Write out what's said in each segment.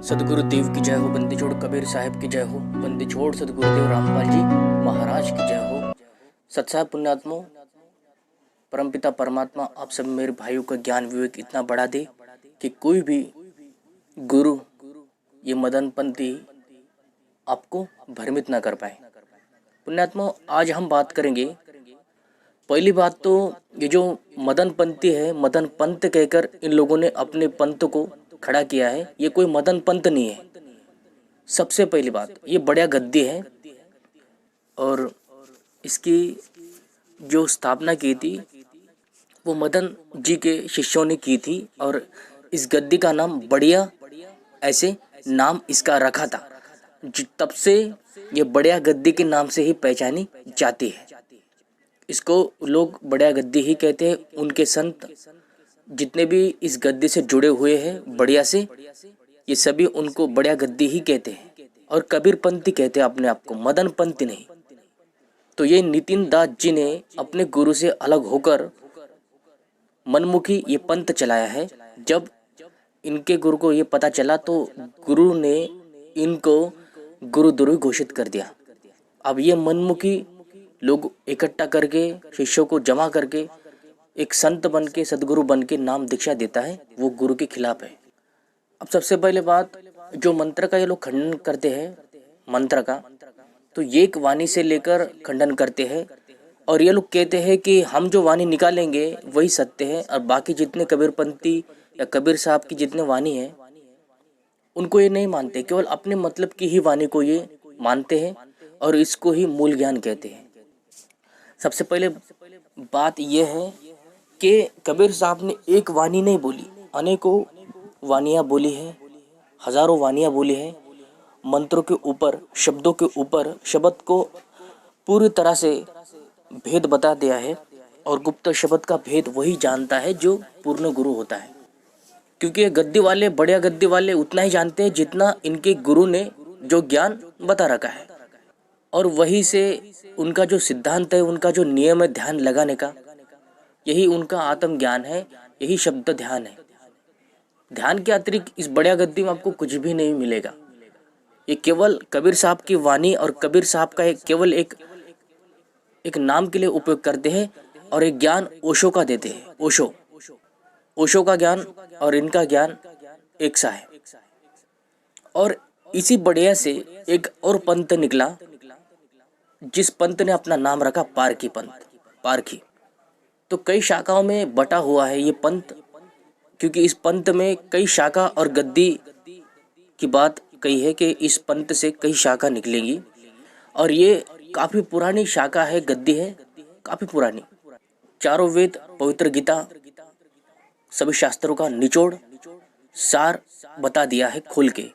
सदगुरु देव की जय हो, बंदी छोड़ कबीर साहिब की जय हो, बंदी छोड़ सदगुरुदेव रामपाल जी महाराज की जय हो। सत्साह पुण्यात्मों, परमपिता परमात्मा आप सब मेरे भाइयों का ज्ञान विवेक इतना बढ़ा दे कि कोई भी गुरु ये मदनपंथी आपको भ्रमित ना कर पाए। पुण्यात्मों, आज हम बात करेंगे। पहली बात तो ये जो मदनपंथी है, मदन पंथ कहकर इन लोगों ने अपने पंथ को खड़ा किया है, ये कोई मदन पंथ नहीं है। सबसे पहली बात, ये बढ़िया गद्दी है और इसकी जो स्थापना की थी वो मदन जी के शिष्यों ने की थी और इस गद्दी का नाम बढ़िया ऐसे नाम इसका रखा था। तब से ये बढ़िया गद्दी के नाम से ही पहचानी जाती है। इसको लोग बढ़िया गद्दी ही कहते हैं। उनके संत जितने भी इस गद्दी से जुड़े हुए हैं बढ़िया से, ये सभी उनको बढ़िया गद्दी ही कहते हैं और कबीर पंथी कहते हैं अपने आप को, मदन पंथी नहीं। तो ये नितिन दास जी ने अपने गुरु से अलग होकर मनमुखी ये पंथ चलाया है। जब इनके गुरु को ये पता चला तो गुरु ने इनको गुरुद्रोही घोषित कर दिया। अब ये मनमुखी लोग इकट्ठा करके शिष्यों को जमा करके एक संत बन के सदगुरु बन के नाम दीक्षा देता है, वो गुरु के खिलाफ है। अब सबसे पहले बात, जो मंत्र का ये लोग खंडन करते हैं मंत्र का, तो ये एक वाणी से लेकर खंडन करते हैं और ये लोग कहते हैं कि हम जो वाणी निकालेंगे वही सत्य है और बाकी जितने कबीरपंथी या कबीर साहब की जितने वाणी है उनको ये नहीं मानते, केवल अपने मतलब की ही वाणी को ये मानते हैं और इसको ही मूल ज्ञान कहते हैं। सबसे पहले बात यह है कि कबीर साहब ने एक वाणी नहीं बोली, अनेकों वाणियाँ बोली है, हजारों वाणियाँ बोली है। मंत्रों के ऊपर, शब्दों के ऊपर शब्द को पूरी तरह से भेद बता दिया है और गुप्त शब्द का भेद वही जानता है जो पूर्ण गुरु होता है। क्योंकि ये गद्दी वाले, बढ़िया गद्दी वाले उतना ही जानते हैं जितना इनके गुरु ने जो ज्ञान बता रखा है और वही से उनका जो सिद्धांत है, उनका जो नियम है ध्यान लगाने का, यही उनका आत्म ज्ञान है, यही शब्द ध्यान है। ध्यान के अतिरिक्त इस बढ़िया गद्दी में आपको कुछ भी नहीं मिलेगा। ये केवल कबीर साहब की वाणी और कबीर साहब का केवल एक नाम के लिए उपयोग करते हैं और एक ज्ञान ओशो का देते हैं। ओशो का ज्ञान और इनका ज्ञान एक सा है। और इसी बढ़िया से एक और पंथ निकला जिस पंथ ने अपना नाम रखा पारखी पंथ। पारखी तो कई शाखाओं में बटा हुआ है ये पंथ, क्योंकि इस पंथ में कई शाखा और गद्दी की बात कही है कि इस पंथ से कई शाखा निकलेंगी और ये काफी पुरानी शाखा है, गद्दी है काफी पुरानी। चारों वेद, पवित्र गीता, सभी शास्त्रों का निचोड़ सार बता दिया है खोल के,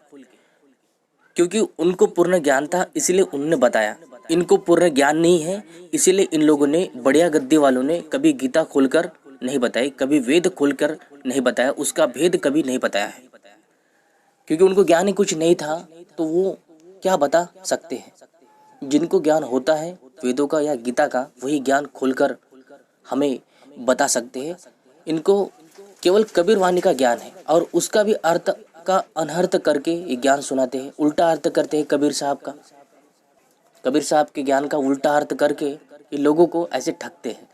क्योंकि उनको पूर्ण ज्ञान था इसीलिए उन्होंने बताया। इनको पूर्ण ज्ञान नहीं है इसीलिए इन लोगों ने, बढ़िया गद्दी वालों ने कभी गीता खोलकर नहीं बताई, कभी वेद खोलकर नहीं बताया, उसका भेद कभी नहीं बताया है। क्योंकि उनको ज्ञान ही कुछ नहीं था तो वो क्या बता सकते हैं। जिनको ज्ञान होता है वेदों का या गीता का, वही ज्ञान खोलकर हमें बता सकते हैं। इनको केवल कबीर वाणी का ज्ञान है और उसका भी अर्थ का अनर्थ करके ये ज्ञान सुनाते हैं, उल्टा अर्थ करते हैं कबीर साहब का। कबीर साहब के ज्ञान का उल्टा अर्थ करके ये लोगों को ऐसे ठगते हैं।